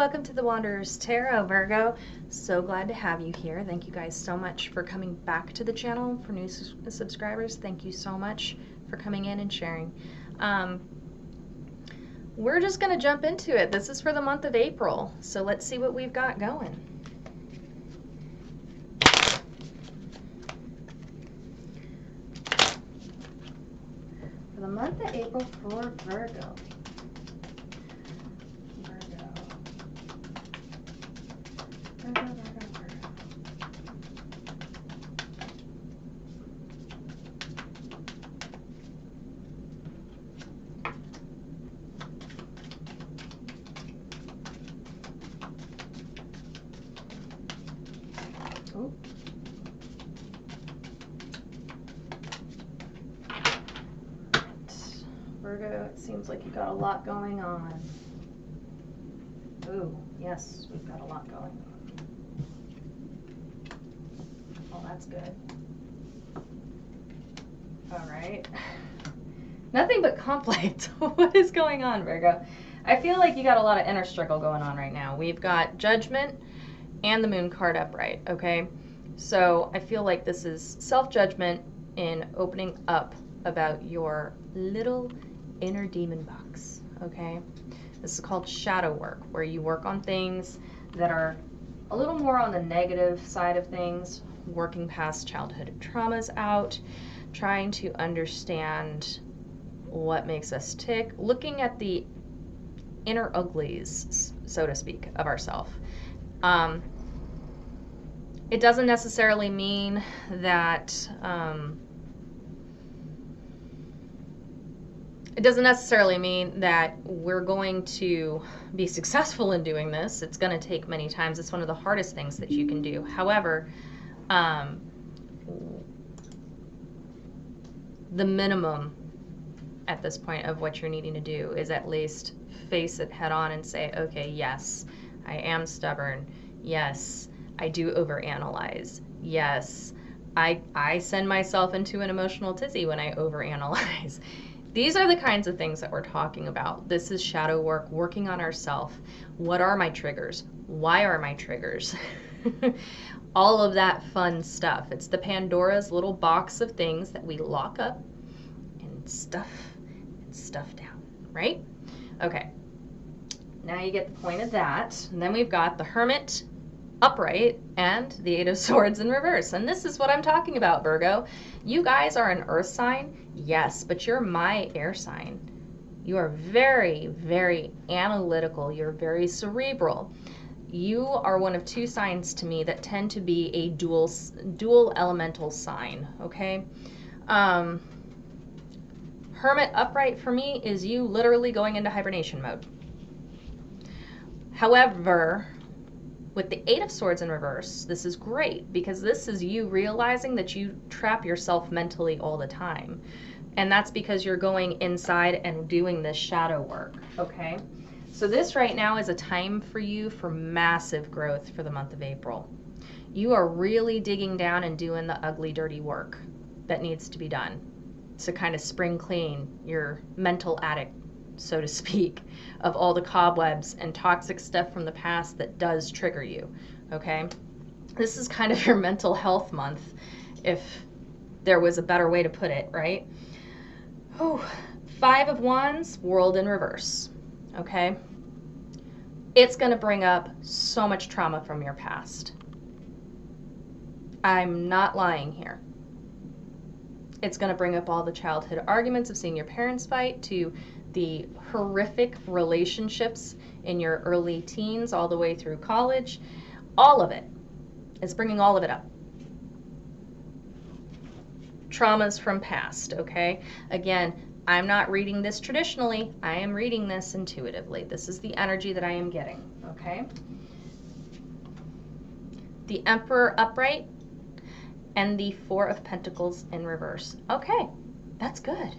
welcome to the Wanderers Tarot, Virgo. So glad to have you here. Thank you guys so much for coming back to the channel. For new subscribers, thank you so much for coming in and sharing. We're just going to jump into it. This is for the month of April, so let's see what we've got going. For the month of April for Virgo. Virgo, it seems like you got a lot going on. Ooh, yes, we've got a lot going on. Oh, that's good. All right. Nothing but conflict. What is going on, Virgo? I feel like you got a lot of inner struggle going on right now. We've got Judgment and the Moon card upright, okay? So I feel like this is self-judgment in opening up about your little inner demon box, okay? This is called shadow work, where you work on things that are a little more on the negative side of things, working past childhood traumas out, trying to understand what makes us tick, looking at the inner uglies, so to speak, of ourselves. It doesn't necessarily mean that we're going to be successful in doing this. It's going to take many times. It's one of the hardest things that you can do. However, the minimum at this point of what you're needing to do is at least face it head on and say, okay, yes, I am stubborn. Yes, I do overanalyze. Yes, I send myself into an emotional tizzy when I overanalyze. These are the kinds of things that we're talking about. This is shadow work, working on ourselves. What are my triggers? Why are my triggers? All of that fun stuff. It's the Pandora's little box of things that we lock up and stuff down, right? Okay. Now you get the point of that. And then we've got the Hermit upright and the Eight of Swords in reverse. And this is what I'm talking about, Virgo. You guys are an earth sign, yes, but you're my air sign. You are very, very analytical. You're very cerebral. You are one of two signs to me that tend to be a dual elemental sign, okay? Hermit upright for me is you literally going into hibernation mode. However, with the Eight of Swords in reverse, this is great because this is you realizing that you trap yourself mentally all the time. And that's because you're going inside and doing this shadow work, okay? So this right now is a time for you for massive growth for the month of April. You are really digging down and doing the ugly, dirty work that needs to be done to kind of spring clean your mental attic, so to speak, of all the cobwebs and toxic stuff from the past that does trigger you, okay? This is kind of your mental health month, if there was a better way to put it, right? Oh, Five of Wands, World in reverse, okay? It's going to bring up so much trauma from your past. I'm not lying here. It's going to bring up all the childhood arguments of seeing your parents fight, to the horrific relationships in your early teens all the way through college. All of it. It's bringing all of it up. Traumas from past, okay? Again, I'm not reading this traditionally. I am reading this intuitively. This is the energy that I am getting, okay? The Emperor upright and the Four of Pentacles in reverse. Okay, that's good.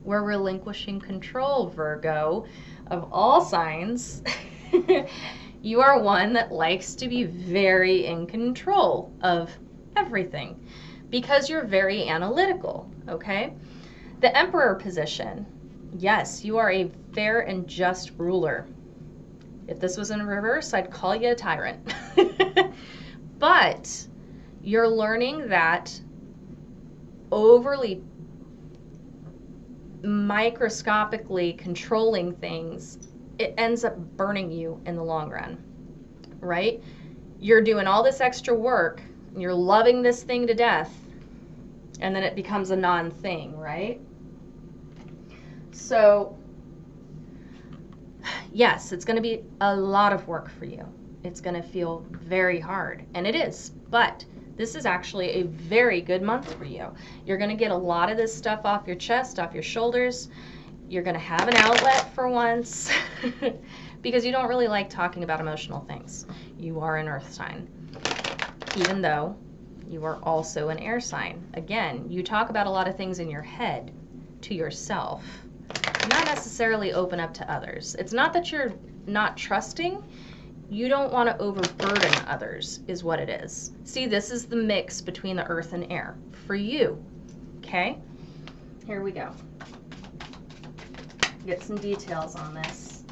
We're relinquishing control, Virgo, of all signs. You are one that likes to be very in control of everything because you're very analytical, okay? The Emperor position, yes, you are a fair and just ruler. If this was in reverse, I'd call you a tyrant. But you're learning that overly microscopically controlling things, it ends up burning you in the long run, right? You're doing all this extra work, and you're loving this thing to death, and then it becomes a non-thing, right? So, yes, it's going to be a lot of work for you. It's going to feel very hard, and it is, but this is actually a very good month for you. You're going to get a lot of this stuff off your chest, off your shoulders. You're going to have an outlet for once because you don't really like talking about emotional things. You are an earth sign, even though you are also an air sign. Again, you talk about a lot of things in your head to yourself, not necessarily open up to others. It's not that you're not trusting. You don't want to overburden others is what it is. See, this is the mix between the earth and air for you, okay? Here we go. Get some details on this.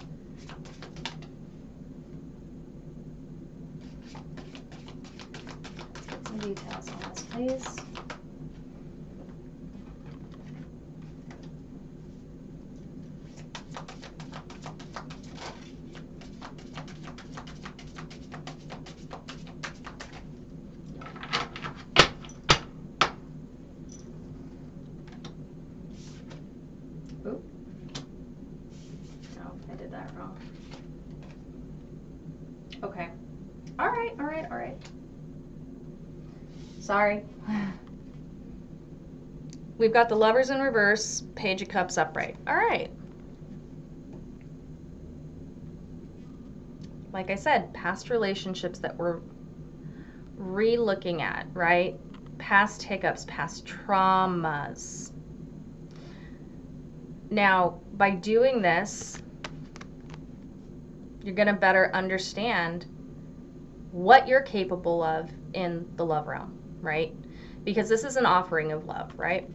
Let's get some details on this, please. Oop. No, I did that wrong. Okay. All right. Sorry. We've got the Lovers in reverse, Page of Cups upright. All right. Like I said, past relationships that we're re-looking at, right? Past hiccups, past traumas. Now, by doing this, you're going to better understand what you're capable of in the love realm, right? Because this is an offering of love, right?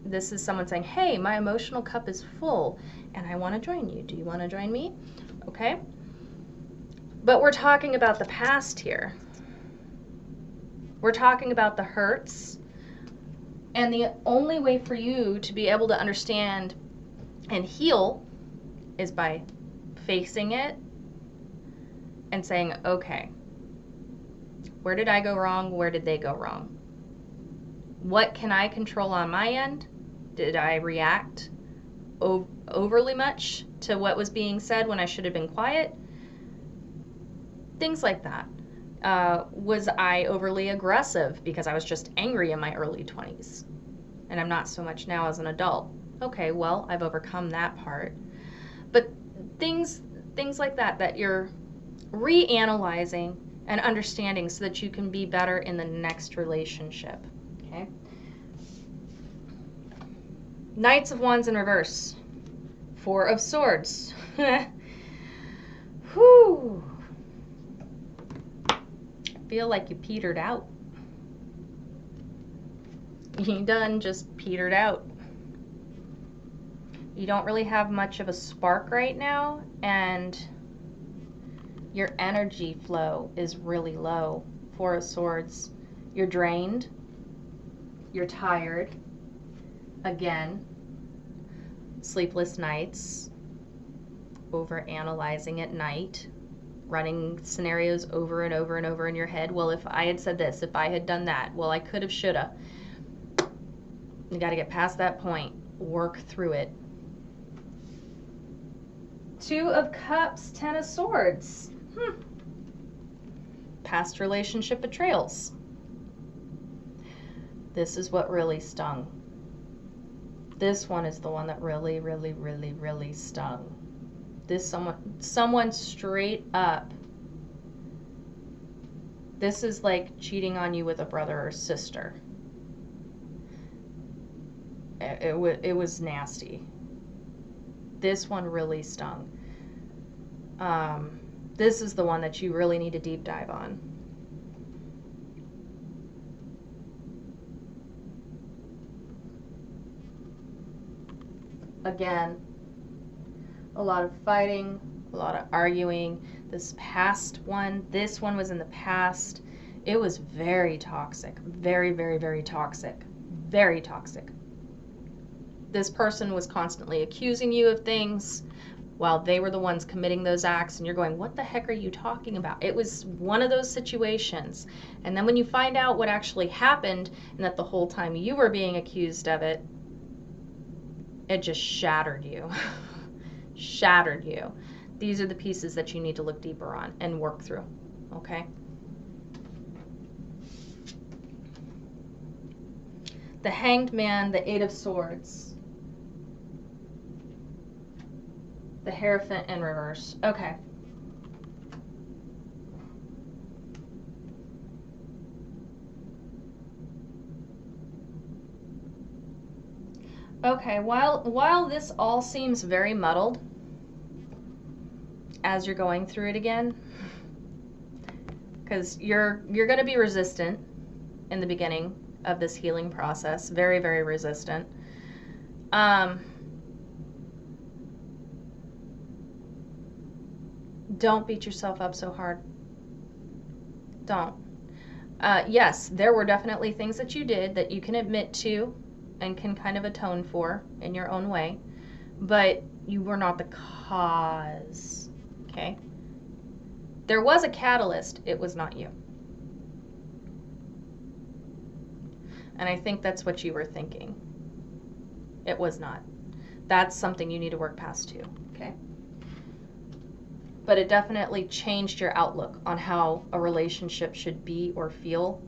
This is someone saying, hey, my emotional cup is full and I want to join you. Do you want to join me? Okay. But we're talking about the past here. We're talking about the hurts. And the only way for you to be able to understand and heal is by facing it and saying, okay, where did I go wrong? Where did they go wrong? What can I control on my end? Did I react overly much to what was being said when I should have been quiet? Things like that. Was I overly aggressive because I was just angry in my early 20s? And I'm not so much now as an adult. Okay, well, I've overcome that part. But things like that you're reanalyzing and understanding so that you can be better in the next relationship. Okay? Knights of Wands in reverse. Four of Swords. Whew. I feel like you petered out. You done just petered out. You don't really have much of a spark right now, and your energy flow is really low. Four of Swords. You're drained. You're tired. Again, sleepless nights, over-analyzing at night, running scenarios over and over and over in your head. Well, if I had said this, if I had done that, well, I could have, should have. You got to get past that point. Work through it. Two of Cups, Ten of Swords. Past relationship betrayals. This is what really stung. This one is the one that really, really, really, really stung. This someone straight up. This is like cheating on you with a brother or sister. It was nasty. This one really stung. This is the one that you really need to deep dive on. Again, a lot of fighting, a lot of arguing. This past one, this one was in the past. It was very toxic. Very, very, very toxic. Very toxic. This person was constantly accusing you of things while they were the ones committing those acts, and you're going, what the heck are you talking about? It was one of those situations. And then when you find out what actually happened and that the whole time you were being accused of it, it just shattered you. Shattered you. These are the pieces that you need to look deeper on and work through, okay? The Hanged Man, the Eight of Swords. The Hierophant in reverse. Okay. Okay, while this all seems very muddled as you're going through it again, because you're going to be resistant in the beginning of this healing process, very, very resistant. Don't beat yourself up so hard. Don't. Yes, there were definitely things that you did that you can admit to and can kind of atone for in your own way, but you were not the cause, okay? There was a catalyst, it was not you. And I think that's what you were thinking. It was not. That's something you need to work past too, okay? But it definitely changed your outlook on how a relationship should be or feel.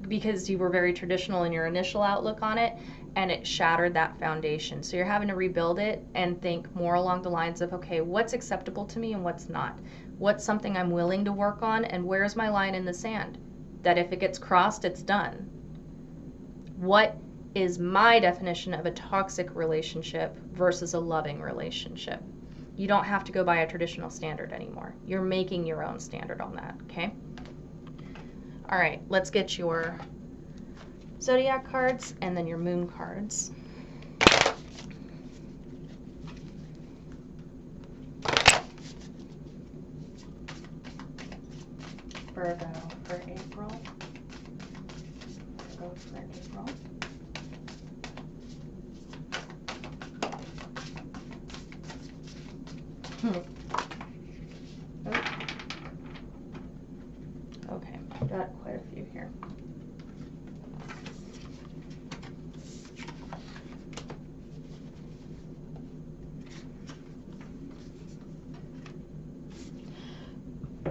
Because you were very traditional in your initial outlook on it, and it shattered that foundation. So you're having to rebuild it and think more along the lines of, okay, what's acceptable to me and what's not? What's something I'm willing to work on, and where's my line in the sand? That if it gets crossed, it's done. What is my definition of a toxic relationship versus a loving relationship? You don't have to go by a traditional standard anymore. You're making your own standard on that, okay? All right, let's get your zodiac cards and then your moon cards. Virgo for April. Virgo for April. Okay, got quite a few here.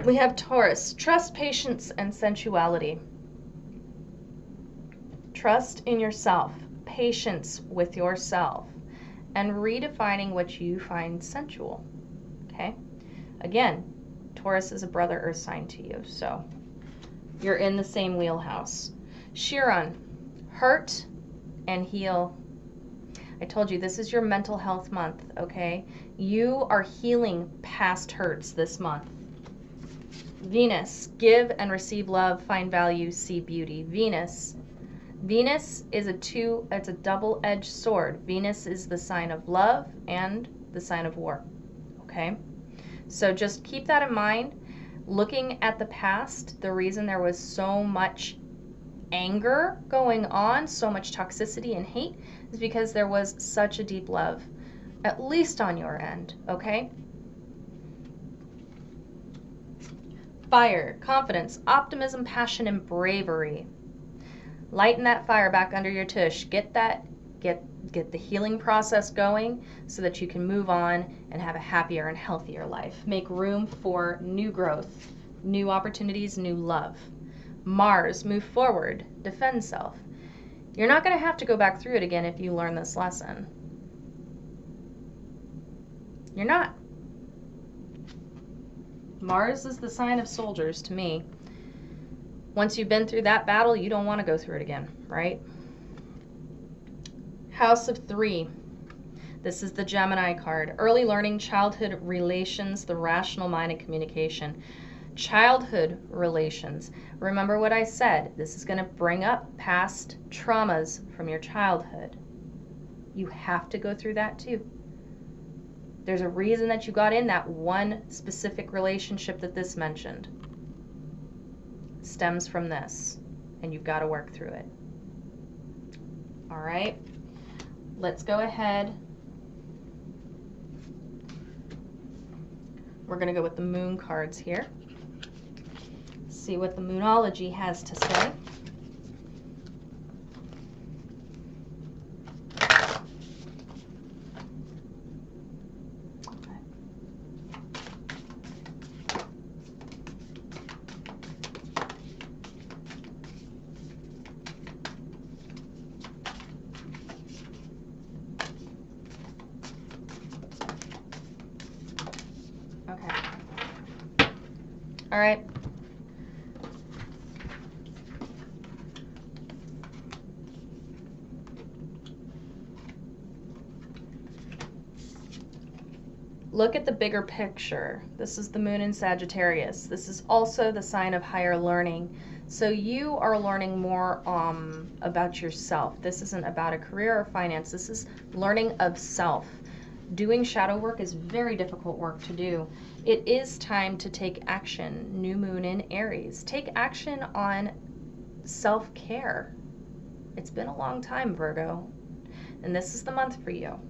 We have Taurus, trust, patience, and sensuality. Trust in yourself, patience with yourself, and redefining what you find sensual. Okay? Again, Taurus is a brother earth sign to you, so you're in the same wheelhouse. Chiron, hurt and heal. I told you, this is your mental health month, okay? You are healing past hurts this month. Venus, give and receive love, find value, see beauty. Venus is it's a double-edged sword. Venus is the sign of love and the sign of war, okay? So just keep that in mind. Looking at the past, the reason there was so much anger going on, so much toxicity and hate, is because there was such a deep love, at least on your end, okay? Fire, confidence, optimism, passion, and bravery. Lighten that fire back under your tush. Get the healing process going so that you can move on and have a happier and healthier life. Make room for new growth, new opportunities, new love. Mars, move forward, defend self. You're not going to have to go back through it again if you learn this lesson. You're not. Mars is the sign of soldiers to me. Once you've been through that battle, you don't want to go through it again, right? House of 3. This is the Gemini card. Early learning, childhood relations, the rational mind, and communication. Childhood relations. Remember what I said. This is going to bring up past traumas from your childhood. You have to go through that too. There's a reason that you got in that one specific relationship that this mentioned. Stems from this, and you've got to work through it. All right, let's go ahead. We're going to go with the moon cards here. See what the Moonology has to say. All right. Look at the bigger picture. This is the moon in Sagittarius. This is also the sign of higher learning. So you are learning more about yourself. This isn't about a career or finance. This is learning of self. Doing shadow work is very difficult work to do. It is time to take action. New moon in Aries. Take action on self-care. It's been a long time, Virgo, and this is the month for you.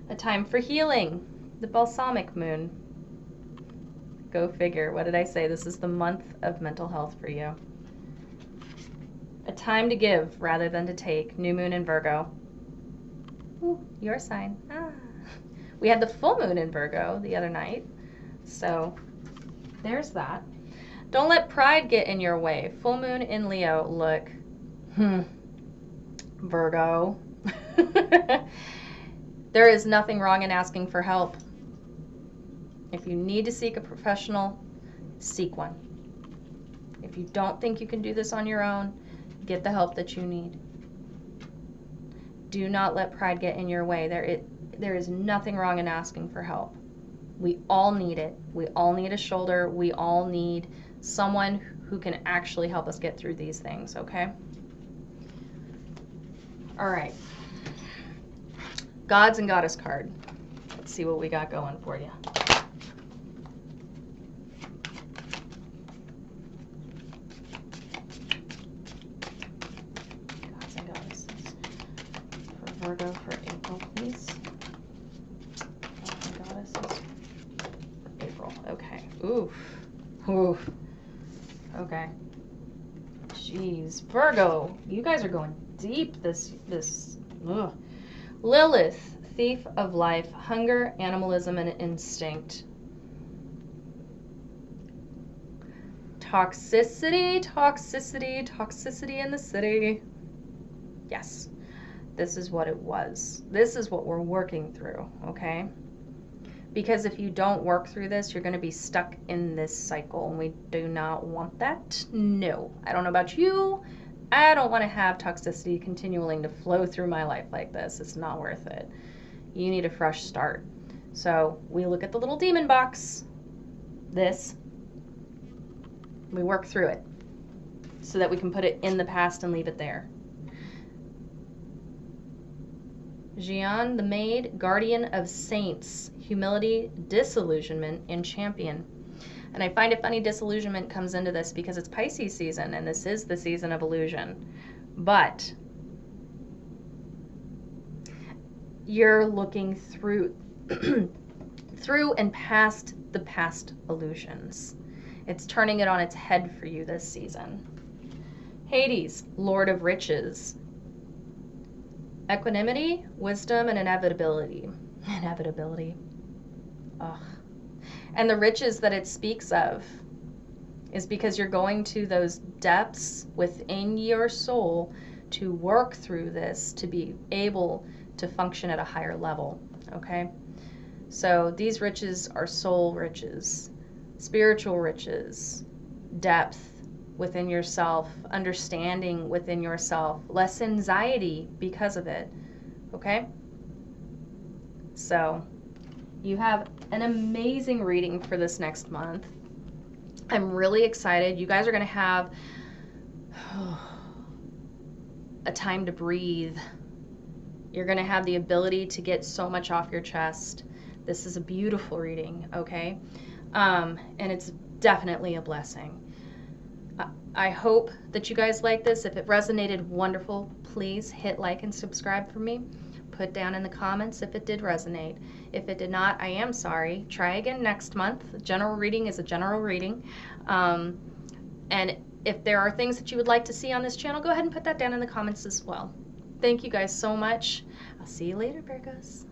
A time for healing. The balsamic moon. Go figure. What did I say? This is the month of mental health for you. A time to give rather than to take. New moon in Virgo. Ooh, your sign. Ah. We had the full moon in Virgo the other night. So there's that. Don't let pride get in your way. Full moon in Leo. Look. Virgo. There is nothing wrong in asking for help. If you need to seek a professional, seek one. If you don't think you can do this on your own, get the help that you need. Do not let pride get in your way. There is nothing wrong in asking for help. We all need it. We all need a shoulder. We all need someone who can actually help us get through these things, okay? All right. Gods and Goddess card. Let's see what we got going for you. Gods and Goddesses. For Virgo for April, please. Gods and Goddesses for April. Okay. Oof. Oof. Okay. Jeez. Virgo, you guys are going deep this ugh. Lilith, thief of life, hunger, animalism, and instinct. Toxicity, toxicity, toxicity in the city. Yes, this is what it was. This is what we're working through, okay? Because if you don't work through this, you're going to be stuck in this cycle, and we do not want that. No, I don't know about you. I don't want to have toxicity continuing to flow through my life like this. It's not worth it. You need a fresh start. So we look at the little demon box, this, we work through it so that we can put it in the past and leave it there. Jian, the maid, guardian of saints, humility, disillusionment, and champion. And I find it funny disillusionment comes into this because it's Pisces season, and this is the season of illusion. But you're looking through and past the past illusions. It's turning it on its head for you this season. Hades, Lord of Riches. Equanimity, wisdom, and inevitability. Inevitability. Ugh. And the riches that it speaks of is because you're going to those depths within your soul to work through this, to be able to function at a higher level, okay? So these riches are soul riches, spiritual riches, depth within yourself, understanding within yourself, less anxiety because of it, okay? So you have an amazing reading for this next month. I'm really excited. You guys are going to have a time to breathe You're going to have the ability to get so much off your chest. This is a beautiful reading, okay? And it's definitely a blessing. I hope that you guys like this. If it resonated, wonderful. Please hit like and subscribe for me. Put down in the comments if it did resonate. If it did not, I am sorry. Try again next month. The general reading is a general reading. And if there are things that you would like to see on this channel, go ahead and put that down in the comments as well. Thank you guys so much. I'll see you later, Virgos.